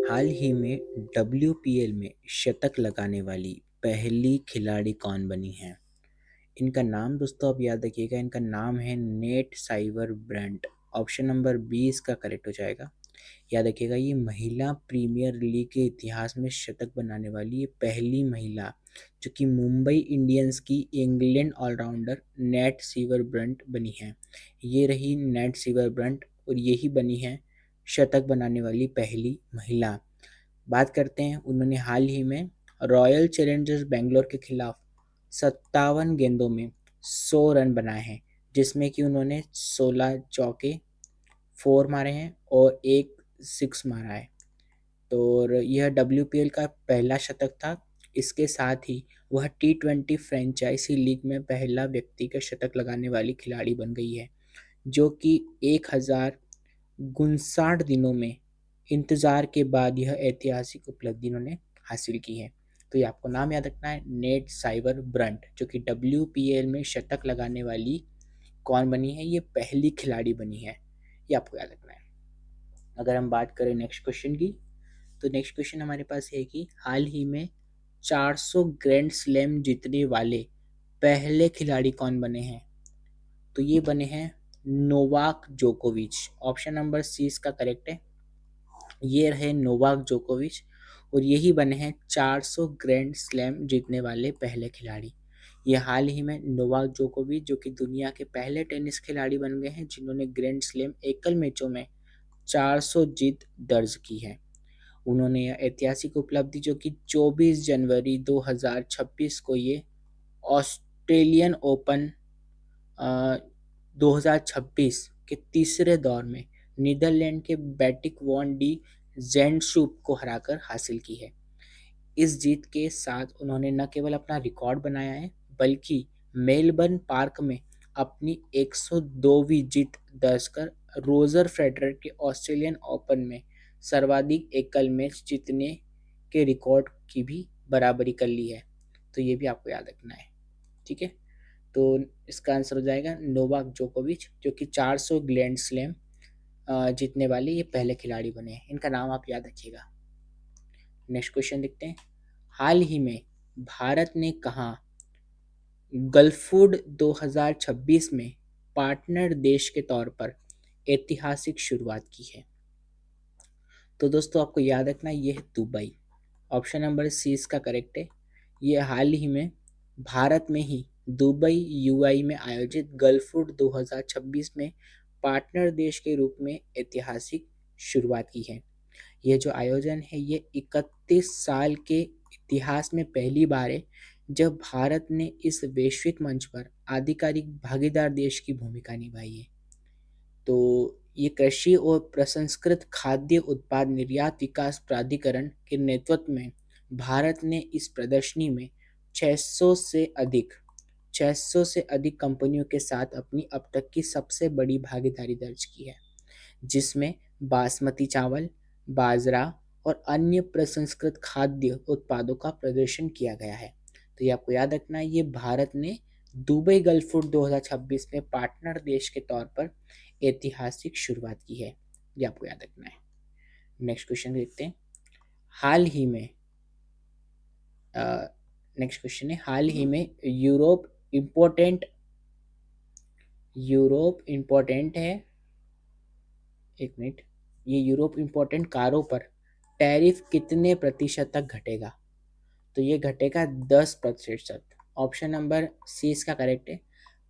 हाल ही में डब्ल्यूपीएल में शतक लगाने वाली पहली खिलाड़ी कौन बनी है? इनका नाम दोस्तों आप याद रखिएगा, इनका नाम है Nat Sciver Brunt. Option number 20 का करेक्ट हो जाएगा। याद रखिएगा, ये महिला प्रीमियर लीग के इतिहास में शतक बनाने वाली ये पहली महिला जो कि मुंबई इंडियंस की England all-rounder Nat Sciver Brunt बनी है। ये रही नेट सीवर ब्रंट और यही बनी है शतक बनाने वाली पहली महिला। बात करते हैं, उन्होंने हाल ही में रॉयल चैलेंजर्स बेंगलोर के खिलाफ 57 गेंदों में 100 रन बनाए हैं, जिसमें कि उन्होंने 16 चौके 4 मारे हैं और एक 6 मारा है। तो यह डब्ल्यूपीएल का पहला शतक था। इसके साथ ही वह टी20 फ्रेंचाइजी लीग में पहला व्यक्तिगत शतक लगाने वाली खिलाड़ी बन गई है, जो कि 1059 दिनों में इंतजार के बाद यह ऐतिहासिक उपलब्धि इन्होंने हासिल की है। तो ये आपको नाम याद रखना है, नेट साइवर ब्रंट, जो कि डब्ल्यूपीएल में शतक लगाने वाली कौन बनी है, ये पहली खिलाड़ी बनी है। ये आपको याद रखना है। अगर हम बात करें नेक्स्ट क्वेश्चन की, तो नेक्स्ट क्वेश्चन हमारे पास है कि हाल ही में 400 ग्रैंड स्लैम जीतने वाले पहले खिलाड़ी कौन बने हैं? तो ये बने हैं नोवाक जोकोविच। ऑप्शन नंबर सी इसका करेक्ट है। ये रहे नोवाक जोकोविच और यही बने हैं 400 ग्रैंड स्लैम जीतने वाले पहले खिलाड़ी। ये हाल ही में नोवाक जोकोविच, जो कि दुनिया के पहले टेनिस खिलाड़ी बन गए हैं जिन्होंने ग्रैंड स्लैम एकल मैचों में 400 जीत दर्ज की है। उन्होंने यह ऐतिहासिक उपलब्धि, जो कि 24 जनवरी 2026 को ये ऑस्ट्रेलियन ओपन 2026 के तीसरे दौर में नीदरलैंड के बैटिक वॉन डी ज़ेंडशूप को हराकर हासिल की है। इस जीत के साथ उन्होंने न केवल अपना रिकॉर्ड बनाया है, बल्कि मेलबर्न पार्क में अपनी 102वीं जीत दर्ज कर रोजर फेडरर के ऑस्ट्रेलियन ओपन में सर्वाधिक एकल मैच जीतने के रिकॉर्ड की भी बराबरी कर ली है। तो ये भी आपको याद रखना है, ठीक है। तो इसका आंसर हो जाएगा नोवाक जोकोविच, जो कि 400 ग्रैंड स्लैम जीतने वाले ये पहले खिलाड़ी बने हैं। इनका नाम आप याद रखिएगा। नेक्स्ट क्वेश्चन देखते हैं। हाल ही में भारत ने कहा गल्फूड 2026 में पार्टनर देश के तौर पर ऐतिहासिक शुरुआत की है? तो दोस्तों आपको याद रखना, ये है दुबई। ऑप्शन नंबर सी इसका करेक्ट है। ये हाल ही में भारत में ही दुबई यूएई में आयोजित गल्फूड 2026 में पार्टनर देश के रूप में ऐतिहासिक शुरुआत की है। यह जो आयोजन है ये 31 साल के इतिहास में पहली बार है जब भारत ने इस वैश्विक मंच पर आधिकारिक भागीदार देश की भूमिका निभाई है। तो ये कृषि और प्रसंस्कृत खाद्य उत्पाद निर्यात विकास प्राधिकरण के नेतृत्व में भारत ने इस प्रदर्शनी में 600 से अधिक 600 से अधिक कंपनियों के साथ अपनी अब तक की सबसे बड़ी भागीदारी दर्ज की है, जिसमें बासमती चावल, बाजरा और अन्य प्रसंस्कृत खाद्य उत्पादों का प्रदर्शन किया गया है। तो ये आपको याद रखना है, ये भारत ने दुबई गल्फूड 2026 में पार्टनर देश के तौर पर ऐतिहासिक शुरुआत की है। ये आपको याद रखना है। नेक्स्ट क्वेश्चन देखते हैं। हाल ही में नेक्स्ट क्वेश्चन है, हाल ही में यूरोप इम्पोर्टेंट है, एक मिनट, ये यूरोप इम्पोर्टेंट कारों पर टैरिफ कितने प्रतिशत तक घटेगा? तो ये घटेगा 10%। ऑप्शन नंबर सी इसका करेक्ट है।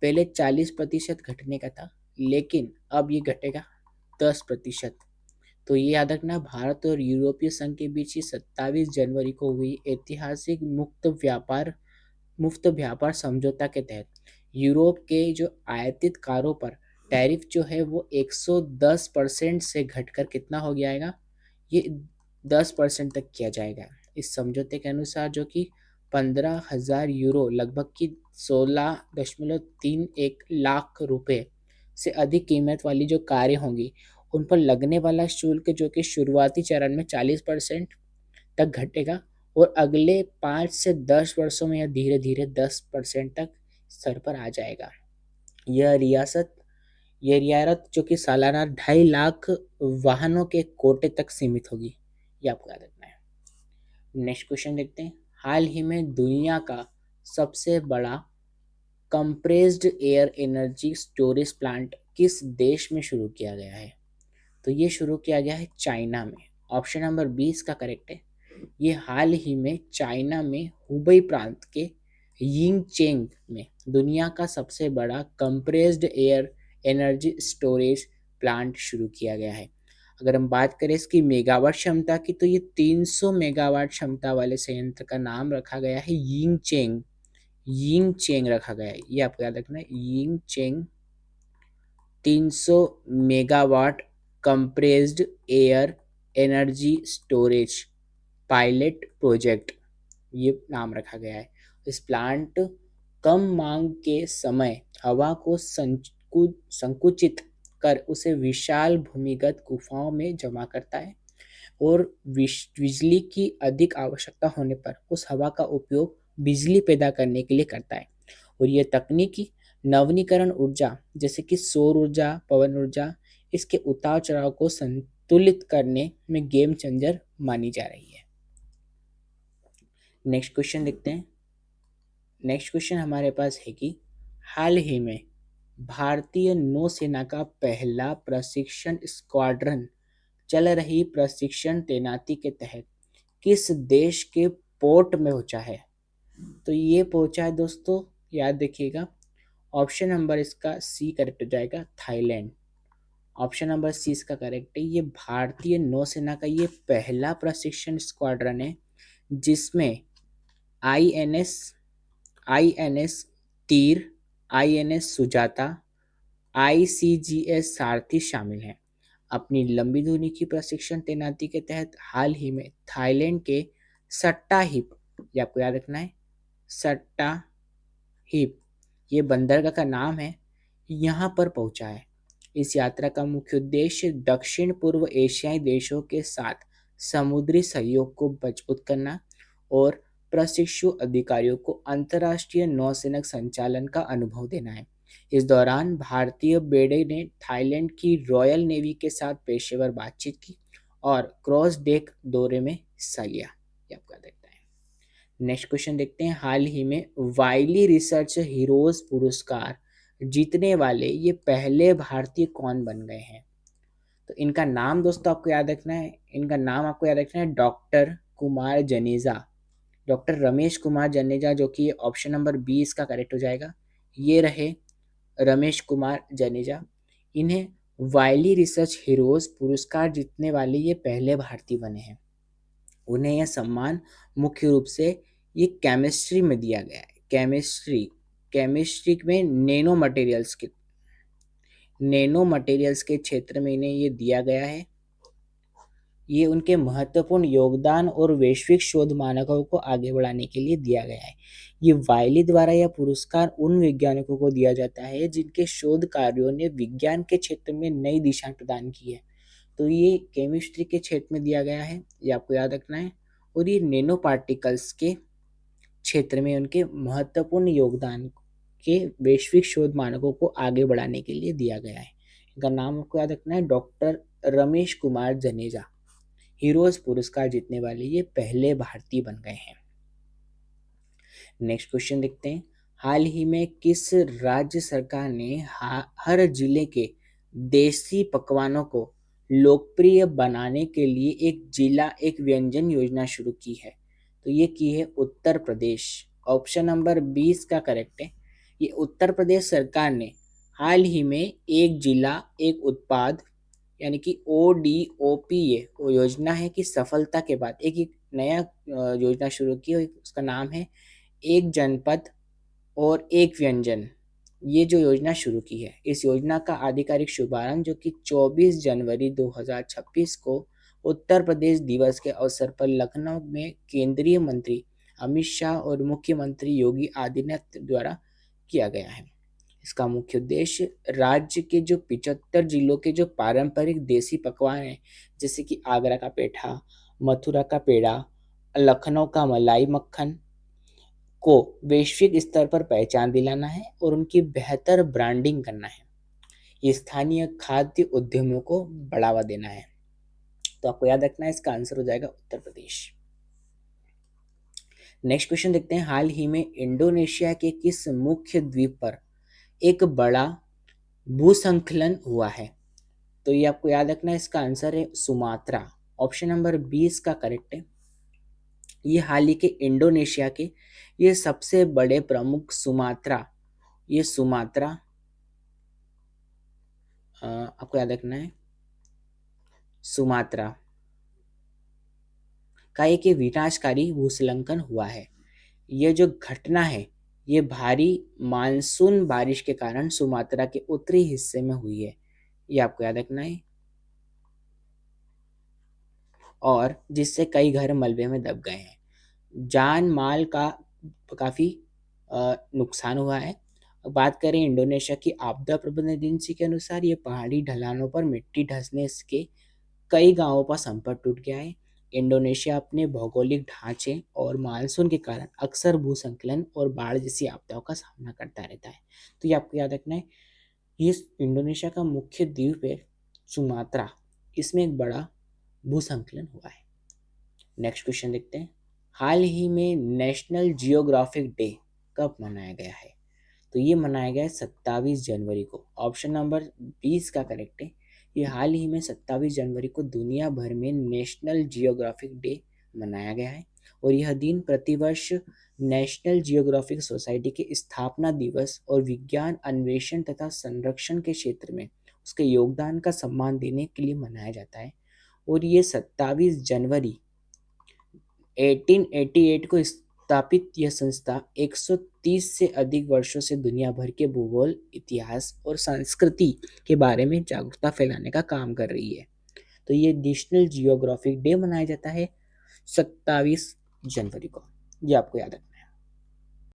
पहले 40% घटने का था, लेकिन अब ये घटेगा 10%। तो ये याद रखना, भारत और यूरोपीय संघ के बीच ही 27 जनवरी को हुई ऐतिहासिक मुफ्त व्यापार समझौता के तहत यूरोप के जो आयातित कारों पर टैरिफ जो है वो 110% से घटकर कितना हो जाएगा, ये 10% तक किया जाएगा। इस समझौते के अनुसार जो कि 15,000 यूरो लगभग की 16.31 लाख रुपए से अधिक कीमत वाली जो कारें होंगी उन पर लगने वाला शुल्क जो कि शुरुआती चरण में 40% तक घटेगा और अगले 5 से 10 वर्षों में यह धीरे धीरे 10% तक स्तर पर आ जाएगा। यह रियासत यह रियायत जो कि सालाना 2.5 लाख वाहनों के कोटे तक सीमित होगी। ये आपको याद रखना है। नेक्स्ट क्वेश्चन देखते हैं, हाल ही में दुनिया का सबसे बड़ा compressed air energy storage plant किस देश में शुरू किया गया है? तो ये शुरू किया गया है चाइना में। ऑप्शन नंबर 20 का करेक्ट है। ये हाल ही में चाइना में हुबई प्रांत के यिंगचेंग में दुनिया का सबसे बड़ा compressed air energy storage plant शुरू किया गया है। अगर हम बात करें इसकी मेगावाट क्षमता की, तो ये 300 मेगावाट क्षमता वाले संयंत्र का नाम रखा गया है यिंगचेंग। यिंगचेंग रखा गया है, ये आपको याद रखना है, यिंगचेंग। 300 megawatt compressed air energy storage pilot project, ये नाम रखा गया है। इस प्लांट कम मांग के समय हवा को संकुचित कर उसे विशाल भूमिगत गुफाओं में जमा करता है और बिजली की अधिक आवश्यकता होने पर उस हवा का उपयोग बिजली पैदा करने के लिए करता है। और ये तकनीकी नवीनीकरण ऊर्जा जैसे कि सौर ऊर्जा, पवन ऊर्जा, इसके उतार चढ़ाव को संतुलित करने में गेम चेंजर मानी जा रही है। नेक्स्ट क्वेश्चन देखते हैं। नेक्स्ट क्वेश्चन हमारे पास है कि हाल ही में भारतीय नौसेना का पहला प्रशिक्षण स्क्वाड्रन चल रही प्रशिक्षण तैनाती के तहत किस देश के पोर्ट में पहुंचा है? तो ये पहुंचा है दोस्तों, याद रखिएगा, ऑप्शन नंबर इसका सी करेक्ट हो जाएगा, थाईलैंड। ऑप्शन नंबर सी इसका करेक्ट है। ये भारतीय नौसेना का ये पहला प्रशिक्षण स्क्वाड्रन है जिसमें आईएनएस आईएनएस तीर, आईएनएस सुजाता, आईसीजीएस सारथी शामिल हैं। अपनी लंबी दूरी की प्रशिक्षण तैनाती के तहत हाल ही में थाईलैंड के सट्टा हिप, ये आपको याद रखना है, सट्टा हिप, ये बंदरगाह का नाम है, यहाँ पर पहुंचा है। इस यात्रा का मुख्य उद्देश्य दक्षिण पूर्व एशियाई देशों के साथ समुद्री सहयोग को मजबूत करना और प्रशिक्षु अधिकारियों को अंतर्राष्ट्रीय नौसैनिक संचालन का अनुभव देना है। इस दौरान भारतीय बेड़े ने थाईलैंड की रॉयल नेवी के साथ पेशेवर बातचीत की और क्रॉस डेक दौरे में हिस्सा लिया। ये आपको याद रखना है। नेक्स्ट क्वेश्चन देखते हैं, हाल ही में वाइली रिसर्च हीरोज पुरस्कार जीतने वाले ये पहले भारतीय कौन बन गए हैं? तो इनका नाम दोस्तों आपको याद रखना है, इनका नाम आपको याद रखना है डॉक्टर कुमार जनेजा, डॉक्टर रमेश कुमार जनेजा, जो कि ऑप्शन नंबर 20 का करेक्ट हो जाएगा। ये रहे रमेश कुमार जनेजा। इन्हें वाइली रिसर्च हीरोज पुरस्कार जीतने वाले ये पहले भारतीय बने हैं। उन्हें यह सम्मान मुख्य रूप से ये केमिस्ट्री में दिया गया है। केमिस्ट्री में नैनो मटेरियल्स के क्षेत्र में इन्हें ये दिया गया है। ये उनके महत्वपूर्ण योगदान और वैश्विक शोध मानकों को आगे बढ़ाने के लिए दिया गया है। ये वाइली द्वारा यह पुरस्कार उन वैज्ञानिकों को दिया जाता है जिनके शोध कार्यों ने विज्ञान के क्षेत्र में नई दिशा प्रदान की है। तो ये केमिस्ट्री के क्षेत्र में दिया गया है, ये आपको याद रखना है। और ये नैनो पार्टिकल्स के क्षेत्र में उनके महत्वपूर्ण योगदान के वैश्विक शोध मानकों को आगे बढ़ाने के लिए दिया गया है। इनका नाम आपको याद रखना है, डॉक्टर रमेश कुमार जनेजा। हीरोज पुरस्कार जीतने वाले ये पहले भारतीय बन गए हैं। नेक्स्ट क्वेश्चन देखते हैं, हाल ही में किस राज्य सरकार ने हर जिले के देसी पकवानों को लोकप्रिय बनाने के लिए एक जिला एक व्यंजन योजना शुरू की है? तो ये की है उत्तर प्रदेश। ऑप्शन नंबर 20 का करेक्ट है। ये उत्तर प्रदेश सरकार ने हाल ही में एक जिला एक उत्पाद यानी कि ODOPA वो योजना है कि सफलता के बाद एक नया योजना शुरू की, उसका नाम है एक जनपद और एक व्यंजन। ये जो योजना शुरू की है, इस योजना का आधिकारिक शुभारंभ जो कि 24 जनवरी 2026 को उत्तर प्रदेश दिवस के अवसर पर लखनऊ में केंद्रीय मंत्री अमित शाह और मुख्यमंत्री योगी आदित्यनाथ द्वारा किया गया है। इसका मुख्य उद्देश्य राज्य के जो 75 जिलों के जो पारंपरिक देसी पकवान हैं जैसे कि आगरा का पेठा, मथुरा का पेड़ा, लखनऊ का मलाई मक्खन को वैश्विक स्तर पर पहचान दिलाना है और उनकी बेहतर ब्रांडिंग करना है। ये स्थानीय खाद्य उद्यमों को बढ़ावा देना है। तो आपको याद रखना है, इसका आंसर हो जाएगा उत्तर प्रदेश। नेक्स्ट क्वेश्चन देखते हैं, हाल ही में इंडोनेशिया के किस मुख्य द्वीप पर एक बड़ा भूस्खलन हुआ है? तो ये आपको याद रखना है, इसका आंसर है सुमात्रा। ऑप्शन नंबर 20 का करेक्ट है। ये हाल ही के इंडोनेशिया के ये सबसे बड़े प्रमुख सुमात्रा, ये सुमात्रा आपको याद रखना है, सुमात्रा का एक ये विनाशकारी भूस्खलन हुआ है। ये जो घटना है ये भारी मानसून बारिश के कारण सुमात्रा के उत्तरी हिस्से में हुई है, ये आपको याद रखना है, और जिससे कई घर मलबे में दब गए हैं। जान माल का काफ़ी नुकसान हुआ है। अब बात करें इंडोनेशिया की आपदा प्रबंधन एजेंसी के अनुसार, ये पहाड़ी ढलानों पर मिट्टी धंसने के कई गांवों का संपर्क टूट गया है। इंडोनेशिया अपने भौगोलिक ढांचे और मानसून के कारण अक्सर भूस्खलन और बाढ़ जैसी आपदाओं का सामना करता रहता है। तो ये आपको याद रखना है, ये इंडोनेशिया का मुख्य द्वीप है सुमात्रा, इसमें एक बड़ा भूस्खलन हुआ है। नेक्स्ट क्वेश्चन देखते हैं, हाल ही में नेशनल जियोग्राफिक डे कब मनाया गया है? तो ये मनाया गया है 27 जनवरी को। ऑप्शन नंबर 20 का करेक्ट है। ये हाल ही में 27 जनवरी को दुनिया भर में नेशनल जियोग्राफिक डे मनाया गया है, और यह दिन प्रतिवर्ष नेशनल जियोग्राफिक सोसाइटी के स्थापना दिवस और विज्ञान अन्वेषण तथा संरक्षण के क्षेत्र में उसके योगदान का सम्मान देने के लिए मनाया जाता है। और ये 27 जनवरी 1888 को स्थापित यह संस्था 130 से अधिक वर्षों से दुनिया भर के भूगोल, इतिहास और संस्कृति के बारे में जागरूकता फैलाने का काम कर रही है। तो ये नेशनल जियोग्राफिक डे मनाया जाता है 27 जनवरी को, ये आपको याद रखना है।